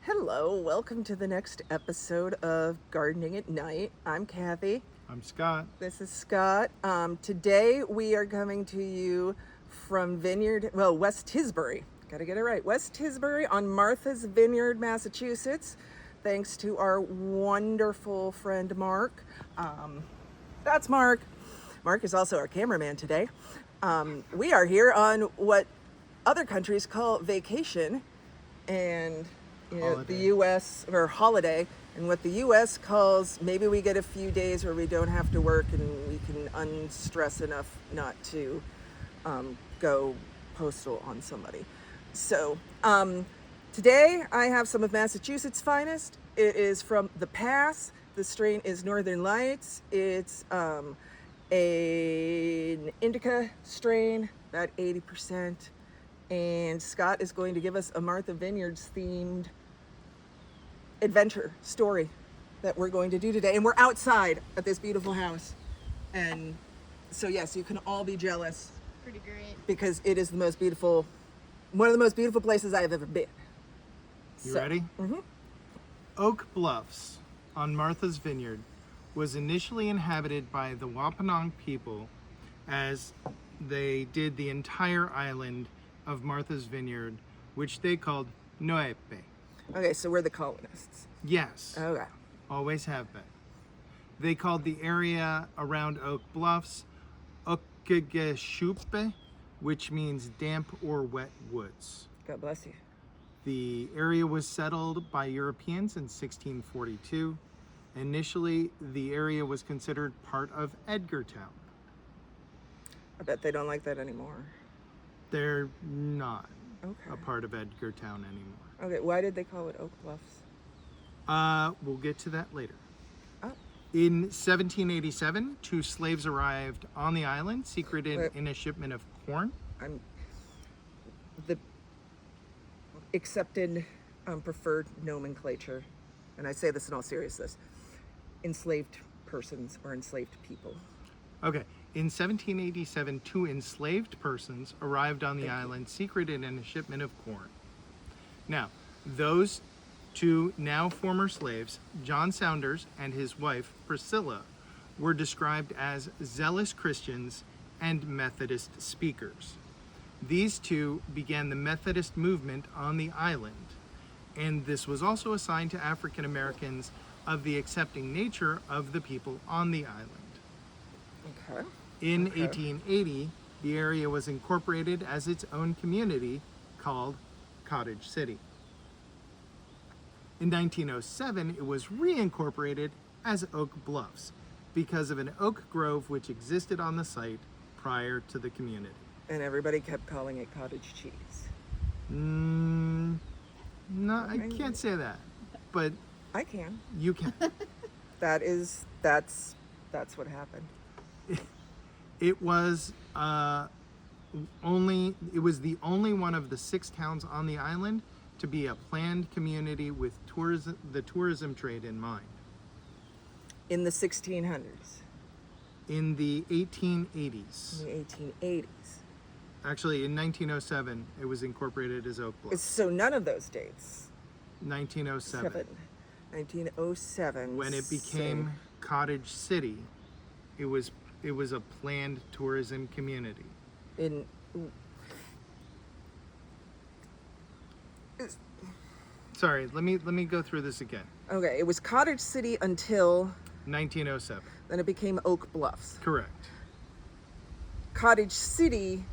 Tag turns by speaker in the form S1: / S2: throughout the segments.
S1: Hello, welcome to the next episode of Gardening at Night. I'm Kathy.
S2: I'm Scott.
S1: This is Scott. Today we are coming to you from West Tisbury. Got to get it right. West Tisbury on Martha's Vineyard, Massachusetts. Thanks to our wonderful friend Mark. That's Mark. Mark is also our cameraman today. We are here on what other countries call vacation, and the U.S. or holiday, and what the U.S. calls maybe we get a few days where we don't have to work and we can unstress enough not to go postal on somebody. So today I have some of Massachusetts' finest. It is from the Pass. The strain is Northern Lights. It's an indica strain, about 80%. And Scott is going to give us a Martha Vineyards themed adventure story that we're going to do today. And we're outside at this beautiful house. And so yes, you can all be jealous.
S3: Pretty great.
S1: Because it is one of the most beautiful places I've ever been.
S2: You ready?
S1: Mm-hmm.
S2: Oak Bluffs on Martha's Vineyard was initially inhabited by the Wampanoag people, as they did the entire island of Martha's Vineyard, which they called Noepe.
S1: Okay, so we're the colonists.
S2: Yes.
S1: Okay.
S2: Always have been. They called the area around Oak Bluffs Okkegeshupe, which means damp or wet woods.
S1: God bless you.
S2: The area was settled by Europeans in 1642. Initially, the area was considered part of Edgartown.
S1: I bet they don't like that anymore.
S2: They're not
S1: Okay.
S2: a part of Edgartown anymore.
S1: Okay, why did they call it Oak Bluffs?
S2: We'll get to that later.
S1: Oh.
S2: In 1787, 2 slaves arrived on the island, secreted in a shipment of corn.
S1: The accepted preferred nomenclature, and I say this in all seriousness, enslaved persons or enslaved people.
S2: Okay. In 1787, 2 enslaved persons arrived on the island, secreted in a shipment of corn. Now, those 2 now former slaves, John Saunders and his wife, Priscilla, were described as zealous Christians and Methodist speakers. These 2 began the Methodist movement on the island, and this was also a sign to African Americans of the accepting nature of the people on the island.
S1: Okay.
S2: In 1880, the area was incorporated as its own community called Cottage City. In 1907, it was reincorporated as Oak Bluffs because of an oak grove which existed on the site prior to the community.
S1: And everybody kept calling it cottage cheese.
S2: No, I can't say that, but
S1: I can.
S2: you can.
S1: That's what happened.
S2: It was the only one of the 6 towns on the island to be a planned community with the tourism trade in mind.
S1: In the 1600s.
S2: In the 1880s.
S1: In the 1880s.
S2: Actually, in 1907, it was incorporated as Oak Bluffs.
S1: So none of those dates.
S2: 1907.
S1: 1907.
S2: When it became Cottage City, it was a planned tourism community. Sorry, let me go through this again.
S1: Okay, it was Cottage City until
S2: 1907.
S1: then it became Oak Bluffs.
S2: Correct.
S1: Cottage City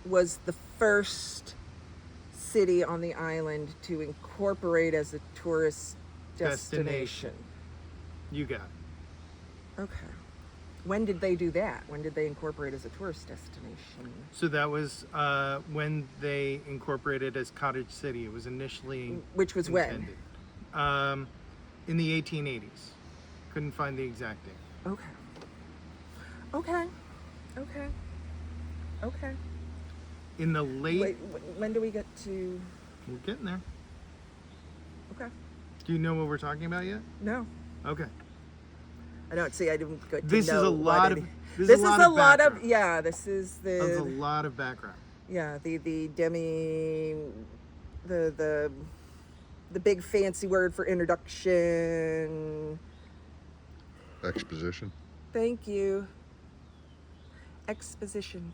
S1: was the first city on the island to incorporate as a tourist destination.
S2: You got it.
S1: Okay. When did they do that? When did they incorporate as a tourist destination?
S2: So that was when they incorporated as Cottage City. It was initially
S1: Which was
S2: intended. When? In the 1880s. Couldn't find the exact date.
S1: Okay.
S2: In the late...
S1: Wait, when do we get to...
S2: We're getting there.
S1: Okay.
S2: Do you know what we're talking about yet?
S1: No.
S2: Okay.
S1: I don't see. I didn't get to
S2: This
S1: know
S2: is a lot
S1: what
S2: of...
S1: it-
S2: This
S1: This
S2: is
S1: is
S2: a lot of background.
S1: yeah. This is
S2: That's a
S1: the
S2: lot of background.
S1: yeah the the big fancy word for introduction.
S3: Exposition.
S1: Thank you. Exposition.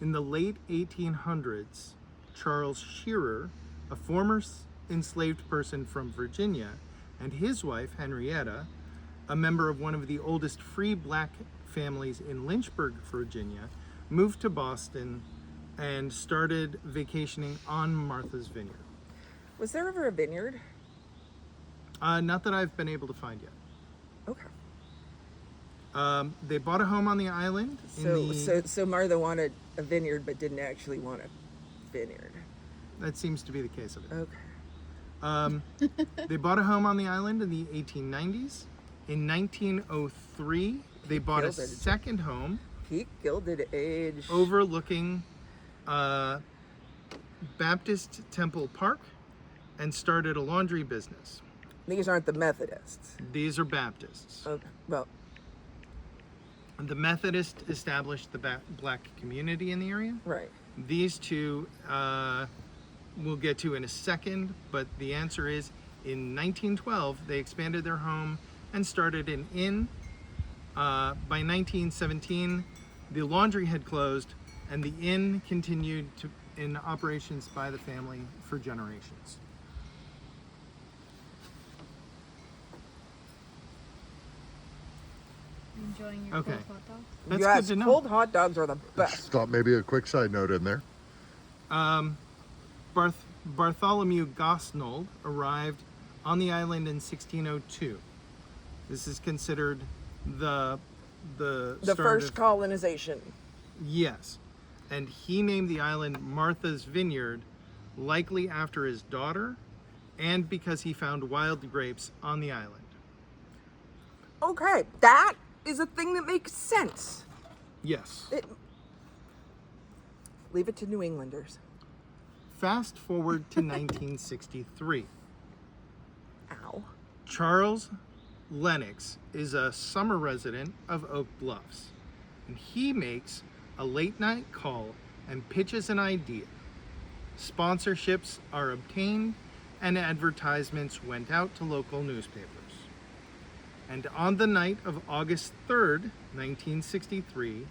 S2: In the late 1800s, Charles Shearer, a former enslaved person from Virginia, and his wife, Henrietta, a member of one of the oldest free black families in Lynchburg, Virginia, moved to Boston and started vacationing on Martha's Vineyard.
S1: Was there ever a vineyard?
S2: Not that I've been able to find yet.
S1: Okay.
S2: They bought a home on the island.
S1: So Martha wanted a vineyard but didn't actually want a vineyard.
S2: That seems to be the case of it.
S1: Okay.
S2: They bought a home on the island in the 1890s. In 1903, they bought a
S1: Gilded.
S2: second home
S1: Peak Gilded Age.
S2: overlooking Baptist Temple Park and started a laundry business.
S1: These aren't the Methodists.
S2: These are Baptists.
S1: Okay. Well,
S2: The Methodists established the black community in the area.
S1: right.
S2: These two we'll get to in a second, but the answer is in 1912 they expanded their home and started an inn. By 1917 the laundry had closed and the inn continued in operations by the family for generations.
S4: Enjoying your
S2: Okay.
S4: cold hot dog?
S2: That's
S1: yes,
S2: good to know.
S1: cold hot dogs are the best.
S3: Thought maybe a quick side note in there.
S2: Bartholomew Gosnold arrived on the island in 1602. This is considered the
S1: The
S2: start
S1: first
S2: of,
S1: colonization.
S2: yes, and he named the island Martha's Vineyard, likely after his daughter, and because he found wild grapes on the island.
S1: Okay, that is a thing that makes sense.
S2: Yes.
S1: Leave it to New Englanders.
S2: Fast forward to 1963.
S1: Ow.
S2: Charles Lennox is a summer resident of Oak Bluffs, and he makes a late night call and pitches an idea. Sponsorships are obtained and advertisements went out to local newspapers. And on the night of August 3rd, 1963,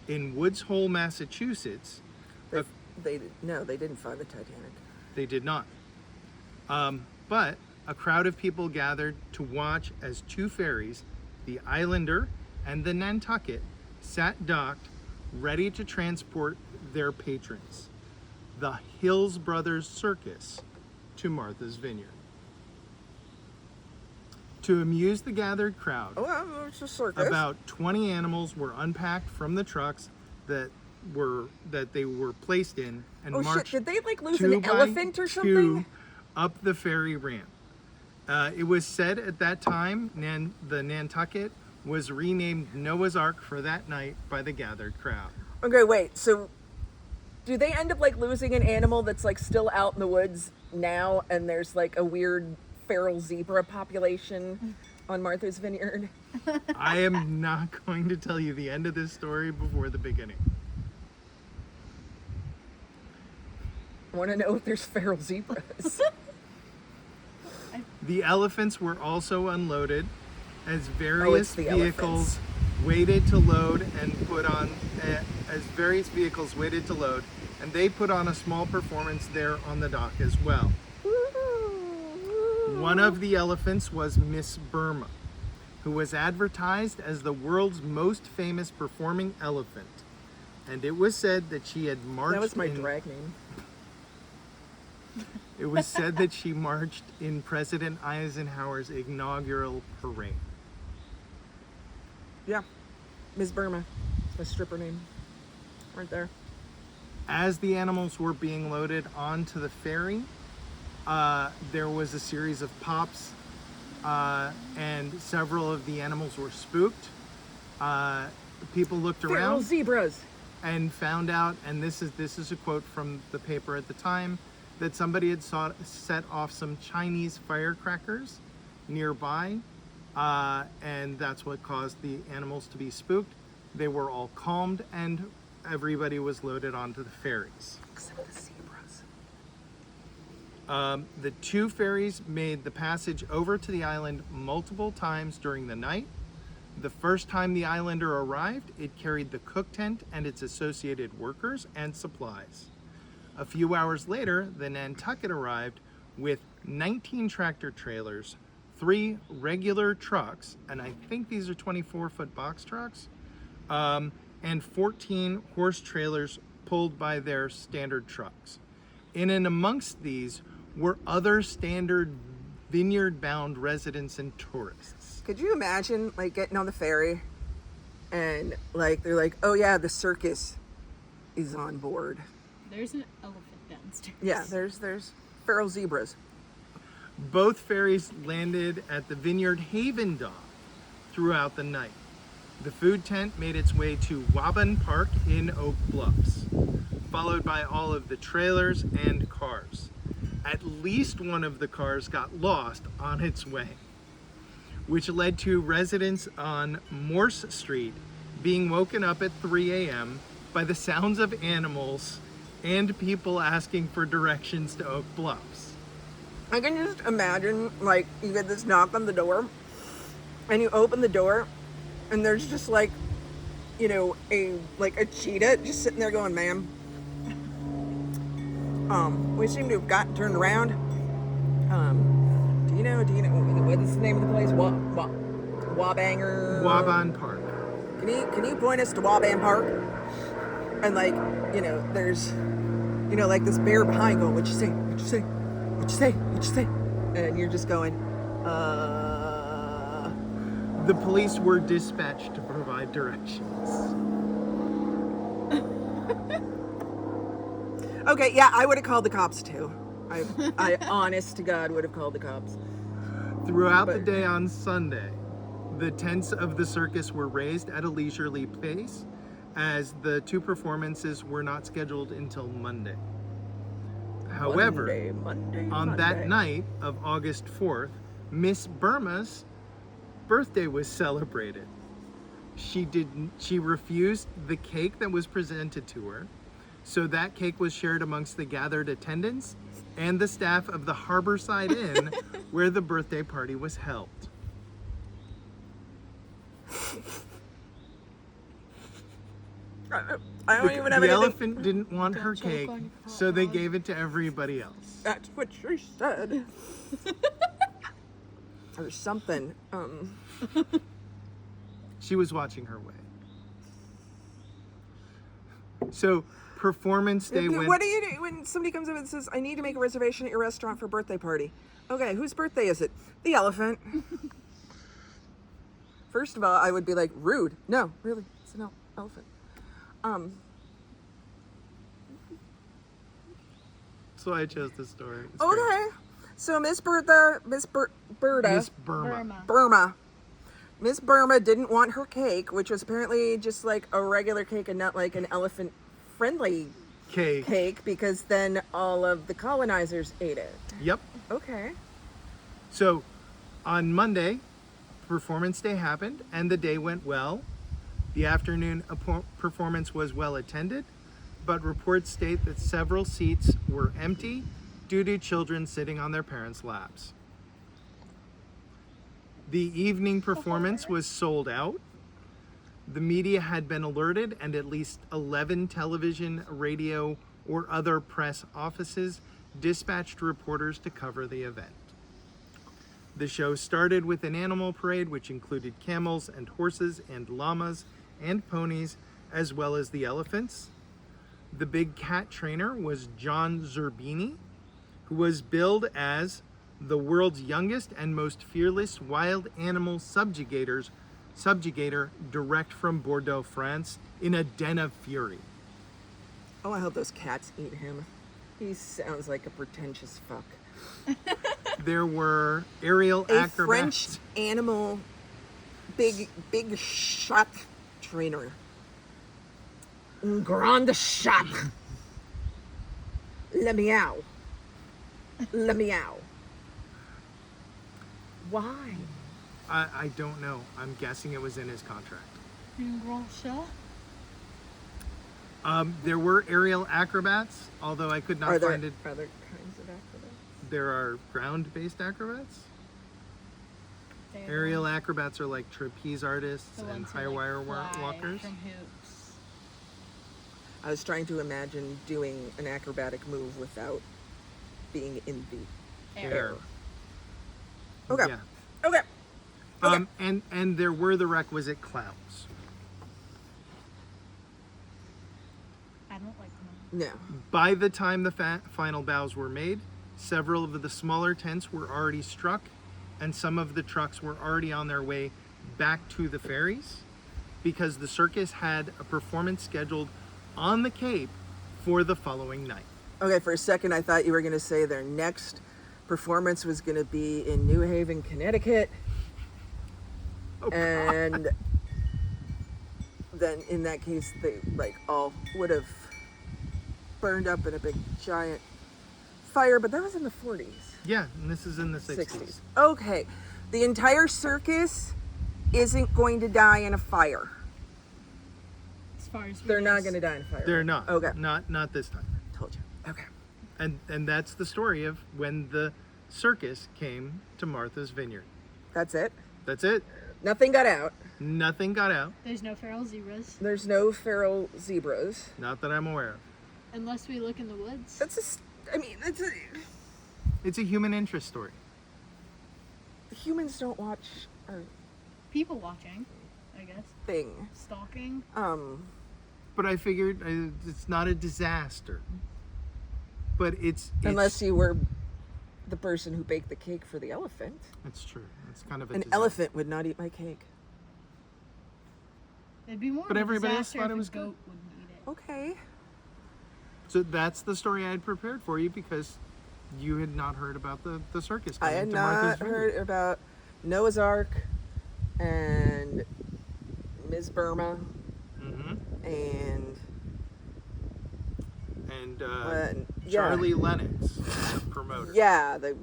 S2: in Woods Hole, Massachusetts,
S1: They didn't find the Titanic.
S2: they did not. But a crowd of people gathered to watch as two ferries, the Islander and the Nantucket, sat docked, ready to transport their patrons, the Hills Brothers Circus, to Martha's Vineyard. To amuse the gathered crowd,
S1: Oh, it's a circus.
S2: about 20 animals were unpacked from the trucks that they were placed in and
S1: Oh
S2: marched
S1: shit, did they like lose
S2: two
S1: an
S2: by
S1: elephant or
S2: two
S1: something?
S2: up the ferry ramp. It was said at that time the Nantucket was renamed Noah's Ark for that night by the gathered crowd.
S1: Okay, wait, so do they end up like losing an animal that's like still out in the woods now and there's like a weird feral zebra population on Martha's Vineyard?
S2: I am not going to tell you the end of this story before the beginning.
S1: I want to know if there's feral zebras.
S2: The elephants were also unloaded as various
S1: the
S2: vehicles waited to load and put on and they put on a small performance there on the dock as well. One of the elephants was Miss Burma, who was advertised as the world's most famous performing elephant, and it was said that she had marched
S1: That was my drag name.
S2: It was said that she marched in President Eisenhower's inaugural parade.
S1: Yeah, Ms. Burma. It's my stripper name. Right there.
S2: As the animals were being loaded onto the ferry, there was a series of pops, and several of the animals were spooked. People looked
S1: Feral
S2: around
S1: zebras.
S2: and found out, and this is a quote from the paper at the time, that somebody had set off some Chinese firecrackers nearby, and that's what caused the animals to be spooked. They were all calmed, and everybody was loaded onto the ferries.
S1: Except the zebras.
S2: The two ferries made the passage over to the island multiple times during the night. The first time the islander arrived, it carried the cook tent and its associated workers and supplies. A few hours later, the Nantucket arrived with 19 tractor trailers, 3 regular trucks, and I think these are 24-foot box trucks, and 14 horse trailers pulled by their standard trucks. In and amongst these were other standard vineyard-bound residents and tourists.
S1: Could you imagine like getting on the ferry and like they're like, oh yeah, the circus is on board.
S4: There's an elephant downstairs.
S1: Yeah, there's feral zebras.
S2: Both ferries landed at the Vineyard Haven dock throughout the night. The food tent made its way to Waban Park in Oak Bluffs, followed by all of the trailers and cars. At least one of the cars got lost on its way, which led to residents on Morse Street being woken up at 3 a.m. by the sounds of animals and people asking for directions to Oak Bluffs.
S1: I can just imagine like you get this knock on the door and you open the door and there's just like, you know, a cheetah just sitting there going, ma'am. We seem to have gotten turned around. Do you know what is the name of the place? Wabanger?
S2: Waban Park.
S1: Can you point us to Waban Park? And like, you know, there's, you know, like this bear behind going, what you say? What you say? What you say? What you say? And you're just going,
S2: The police were dispatched to provide directions.
S1: Okay, yeah, I would have called the cops too. I honest to God would have called the cops.
S2: Throughout the day on Sunday, the tents of the circus were raised at a leisurely pace, as the two performances were not scheduled until Monday. However,
S1: Monday.
S2: that night of August 4th, Miss Burma's birthday was celebrated. She refused the cake that was presented to her, so that cake was shared amongst the gathered attendants and the staff of the Harborside Inn where the birthday party was held.
S1: I don't even have
S2: The
S1: anything.
S2: elephant didn't want her
S4: choke
S2: cake,
S4: on your
S2: so they
S4: popcorn.
S2: gave it to everybody else.
S1: That's what she said. Or something.
S2: She was watching her way. So, performance day went...
S1: What do you do when somebody comes up and says, I need to make a reservation at your restaurant for a birthday party? Okay, whose birthday is it? The elephant. First of all, I would be like, rude. No, really, it's an elephant.
S2: So I chose this story. It's
S1: Okay.
S2: great.
S1: So Miss Bertha,
S2: Miss Burma.
S1: Burma. Miss Burma didn't want her cake, which was apparently just like a regular cake and not like an elephant-friendly cake, because then all of the colonizers ate it.
S2: Yep.
S1: Okay.
S2: So, on Monday, performance day happened, and the day went well. The afternoon performance was well attended, but reports state that several seats were empty due to children sitting on their parents' laps. The evening performance was sold out. The media had been alerted, and at least 11 television, radio, or other press offices dispatched reporters to cover the event. The show started with an animal parade, which included camels and horses and llamas and ponies, as well as the elephants. The big cat trainer was John Zerbini, who was billed as the world's youngest and most fearless wild animal subjugator direct from Bordeaux, France, in a den of fury.
S1: Oh, I hope those cats eat him. He sounds like a pretentious fuck.
S2: There were aerial
S1: A
S2: acrobats.
S1: French animal, big shot trainer. Grande shot. Le meow. Le meow. Why?
S2: I don't know. I'm guessing it was in his contract.
S4: Un grand chat?
S2: There were aerial acrobats, although I could not
S1: Are there
S2: find it.
S1: other kinds of acrobats?
S2: There are ground-based acrobats.
S4: They're
S2: Aerial acrobats are like trapeze artists
S4: the
S2: and
S4: ones who,
S2: high
S4: like,
S2: wire
S4: fly
S2: walkers.
S4: from hoops.
S1: I was trying to imagine doing an acrobatic move without being in the
S4: Air.
S1: Okay.
S2: Yeah.
S1: Okay. Okay.
S2: And there were the requisite clowns.
S4: I don't like them.
S1: No.
S2: By the time the final bows were made, several of the smaller tents were already struck, and some of the trucks were already on their way back to the ferries because the circus had a performance scheduled on the Cape for the following night.
S1: Okay, for a second I thought you were going to say their next performance was going to be in New Haven, Connecticut.
S2: Oh,
S1: And then in that case they like all would have burned up in a big giant fire, but that was in the 40s.
S2: Yeah, and this is in the 60s.
S1: 60s. Okay. The entire circus isn't going to die in a fire.
S4: As far as
S1: They're not going to die in a fire.
S2: They're
S1: right?
S2: not.
S1: Okay.
S2: Not this time.
S1: Told you. Okay.
S2: And that's the story of when the circus came to Martha's Vineyard.
S1: That's it.
S2: That's it.
S1: Nothing got out.
S2: Nothing got out.
S4: There's no feral zebras.
S1: There's no feral zebras.
S2: Not that I'm aware of.
S4: Unless we look in the woods.
S2: It's a human interest story.
S1: Humans don't watch our
S4: People watching, I guess.
S1: thing.
S4: Stalking.
S2: But I figured it's not a disaster. But it's
S1: Unless you were the person who baked the cake for the elephant.
S2: It's true. It's kind of a
S1: An
S2: disaster.
S1: elephant would not eat my cake.
S4: It'd be more
S2: But
S4: of a
S2: everybody else
S4: disaster
S2: thought
S4: if
S2: it was
S4: a
S2: good.
S4: goat wouldn't eat it.
S1: Okay.
S2: So that's the story I had prepared for you because you had not heard about the circus.
S1: I
S2: coming
S1: had
S2: to Martha's
S1: not
S2: Vineyard.
S1: heard about Noah's Ark and Ms. Burma
S2: Mhm.
S1: and
S2: And
S1: yeah.
S2: Charlie Lennox, promoter.
S1: Yeah, the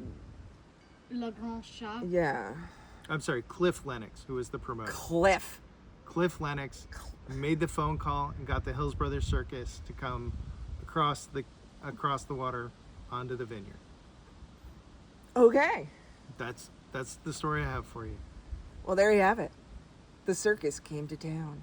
S4: Le Grand Chat.
S1: yeah.
S2: I'm sorry, Cliff Lennox, who was the promoter.
S1: Cliff.
S2: Cliff Lennox made the phone call and got the Hills Brothers Circus to come across the water onto the vineyard.
S1: Okay.
S2: That's the story I have for you.
S1: Well, there you have it. The circus came to town.